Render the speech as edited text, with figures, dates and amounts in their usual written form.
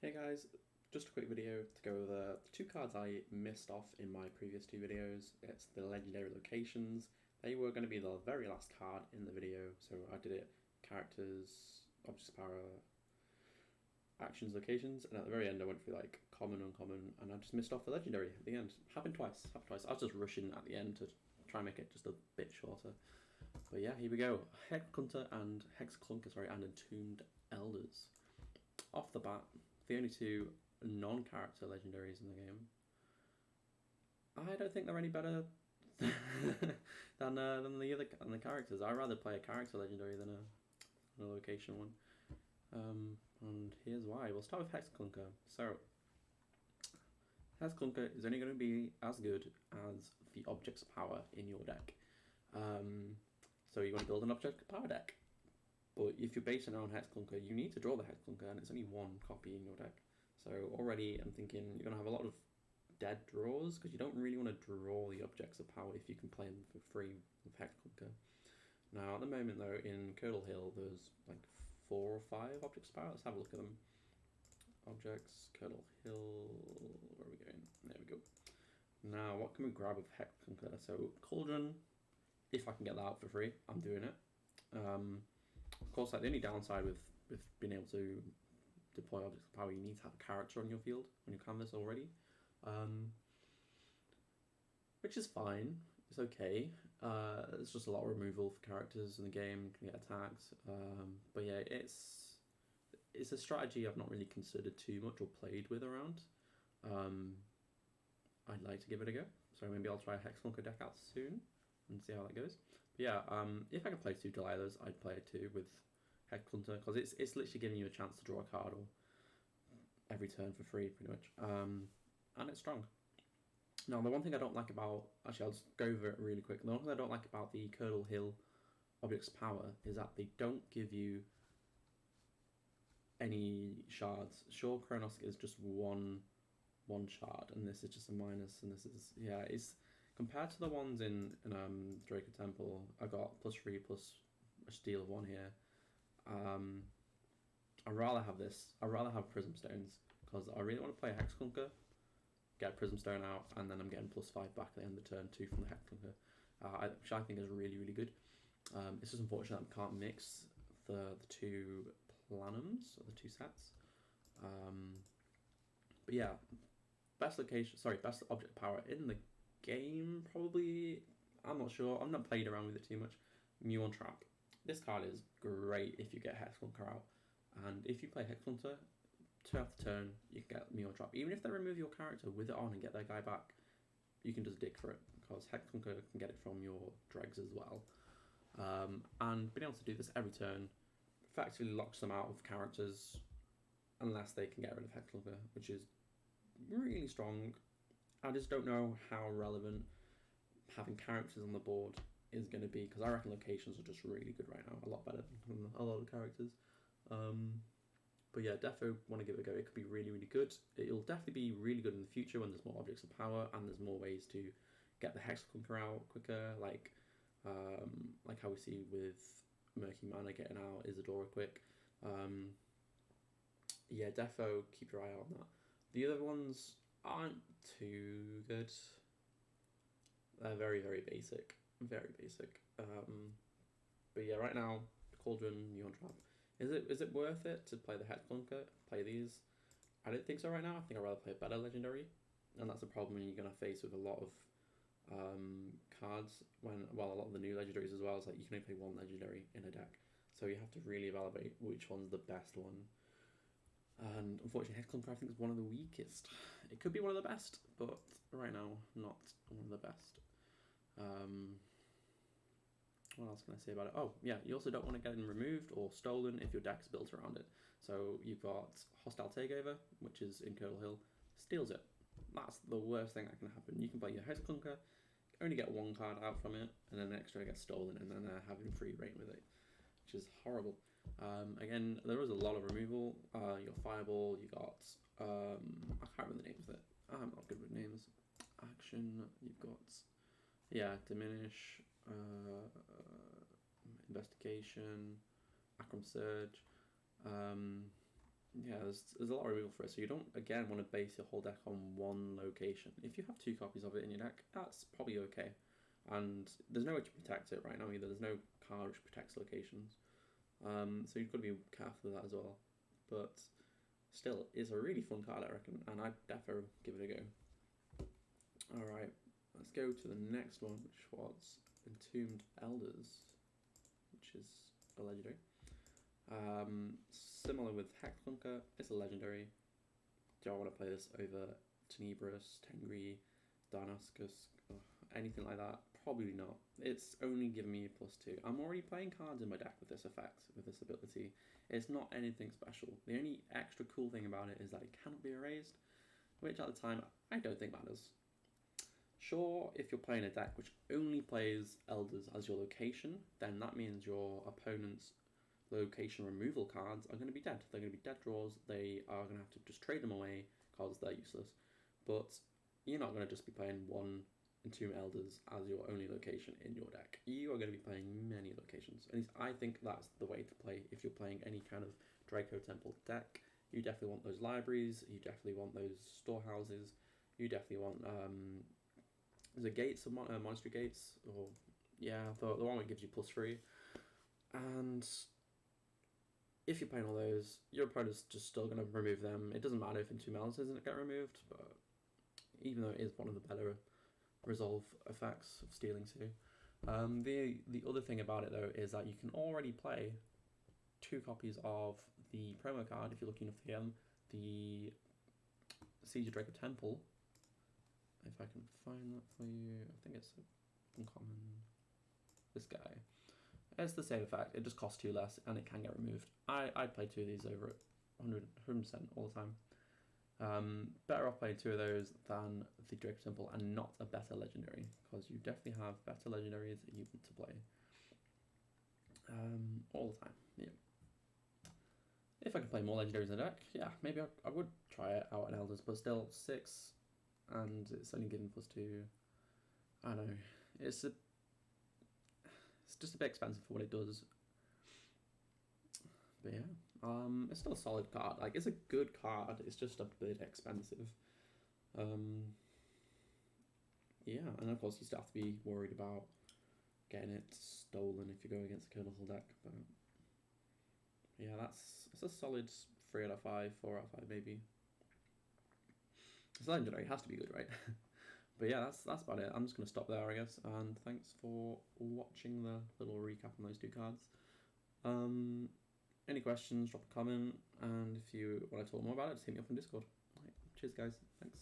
Hey guys, just a quick video to go over the two cards I missed off in my previous two videos. It's the legendary locations. They were going to be the very last card in the video, so I did it characters, objects, power, actions, locations, and at the very end I went through like common, uncommon, and I just missed off the legendary at the end. Happened twice. I was just rushing at the end to try and make it just a bit shorter. But yeah, here we go. Clunker and Clunker, and Entombed Elders. Off the bat, the only two non-character legendaries in the game. I don't think they're any better than the characters. I'd rather play a character legendary than a location one. And here's why. We'll start with Clunker. So, Clunker is only going to be as good as the object's power in your deck. So you want to build an object power deck. But if you're basing it on Clunker, you need to draw the Clunker, and it's only one copy in your deck. So already I'm thinking you're going to have a lot of dead draws, because you don't really want to draw the objects of power if you can play them for free with Clunker. Now at the moment though, in Curdle Hill, there's like 4 or 5 objects of power. Let's have a look at them. Objects, Curdle Hill, where are we going? There we go. Now what can we grab with Clunker? So Cauldron, if I can get that out for free, I'm doing it. Of course, like, the only downside with being able to deploy objects of power, you need to have a character on your field, on your canvas already. Which is fine, it's okay. It's just a lot of removal for characters in the game, you can get attacks. But yeah, it's a strategy I've not really considered too much or played with around. I'd like to give it a go, so maybe I'll try a Clunker deck out soon and see how that goes. But yeah, if I can play 2 Delilahs, I'd play it too with Clunker, because it's literally giving you a chance to draw a card or every turn for free, pretty much. And it's strong. Now, the one thing I don't like about... Actually, I'll just go over it really quick. The one thing I don't like about the Curdle Hill Objects Power is that they don't give you any shards. Sure, Kronos is just one shard, and this is just a minus, and this is... Yeah, it's... Compared to the ones in Draco Temple, I got +3 plus a steal of 1 here. I'd rather have this. I'd rather have Prism Stones, because I really want to play a Clunker, get a Prism Stone out, and then I'm getting +5 back at the end of the turn 2 from the Clunker, which I think is really, really good. It's just unfortunate that I can't mix the 2 Planums, or the 2 sets. But yeah, best object power in the game, probably. I'm not sure. I've not played around with it too much. Muon Trap. This card is great if you get Clunker out, and if you play Clunker, turn off the turn, you can get Muon Trap. Even if they remove your character with it on and get their guy back, you can just dig for it, because Clunker can get it from your dregs as well. And being able to do this every turn effectively locks them out of characters unless they can get rid of Clunker, which is really strong. I just don't know how relevant having characters on the board is going to be, because I reckon locations are just really good right now, a lot better than a lot of characters. But yeah, defo want to give it a go. It could be really, really good. It'll definitely be really good in the future when there's more objects of power and there's more ways to get the Clunker out quicker, like how we see with Murky Mana getting out Isadora quick. Yeah, defo keep your eye out on that. The other ones aren't too good. They're very, very basic. Very basic. But yeah, right now, Cauldron, Muon Trap. Is it worth it to play the Clunker, play these? I don't think so right now. I think I'd rather play a better legendary. And that's a problem you're going to face with a lot of cards, a lot of the new legendaries as well. It's like you can only play 1 legendary in a deck. So you have to really evaluate which one's the best one. And unfortunately, Clunker I think is one of the weakest. It could be one of the best, but right now, not one of the best. What else can I say about it? Oh, yeah, you also don't want to get them removed or stolen if your deck's built around it. So you've got Hostile Takeover, which is in Curdle Hill, steals it. That's the worst thing that can happen. You can play your Clunker, only get 1 card out from it, and then the extra gets stolen, and then having free reign with it, which is horrible. Again, there is a lot of removal. You got Fireball, you got, I can't remember the names of it. I'm not good with names. Action, you've got, yeah, Diminish, Investigation, Akram Surge. Yeah, there's a lot of removal for it, so you don't again want to base your whole deck on one location. If you have two copies of it in your deck, that's probably okay. And there's no way to protect it right now either. There's no card which protects locations. So you've got to be careful with that as well. But still, it's a really fun card, I reckon, and I'd definitely give it a go. Alright, let's go to the next one, which was Entombed Elders, which is a legendary. Similar with Clunker, it's a legendary. Do I want to play this over Tenebrous, Tengri, Darnascus, anything like that? Probably not. It's only giving me a +2. I'm already playing cards in my deck with this effect, with this ability. It's not anything special. The only extra cool thing about it is that it cannot be erased, which at the time I don't think matters. Sure, if you're playing a deck which only plays Elders as your location, then that means your opponent's location removal cards are going to be dead. They're going to be dead draws. They are going to have to just trade them away because they're useless. But you're not going to just be playing one Entombed Elders as your only location in your deck. You are going to be playing many locations. At least I think that's the way to play if you're playing any kind of Draco Temple deck. You definitely want those libraries. You definitely want those storehouses. You definitely want the gates of monastery gates, or yeah, the one that gives you +3. And if you're playing all those, your opponent's just still going to remove them. It doesn't matter if Entombed Elders doesn't get removed, but even though it is one of the better resolve effects of stealing 2. The other thing about it though is that you can already play 2 copies of the promo card if you're lucky enough to get them, the Siege of Draco Temple. If I can find that for you, I think it's uncommon. This guy. It's the same effect. It just costs 2 less, and it can get removed. I'd play 2 of these over at 100% all the time. Better off playing 2 of those than the Draco Temple and not a better legendary, because you definitely have better legendaries that you want to play all the time. Yeah. If I could play more legendaries in the deck, yeah, maybe I would try it out in Elders, but still 6, and it's only given +2. I don't know. It's just a bit expensive for what it does. But yeah, it's still a solid card. Like, it's a good card. It's just a bit expensive. Yeah, and of course you still have to be worried about getting it stolen if you go against a Colonel deck. But yeah, it's a solid 3 out of 5, 4 out of 5 maybe. It's legendary. It has to be good, right? But yeah, that's about it. I'm just going to stop there, I guess. And thanks for watching the little recap on those 2 cards. Any questions, drop a comment. And if you want to talk more about it, just hit me up on Discord. Right, cheers, guys. Thanks.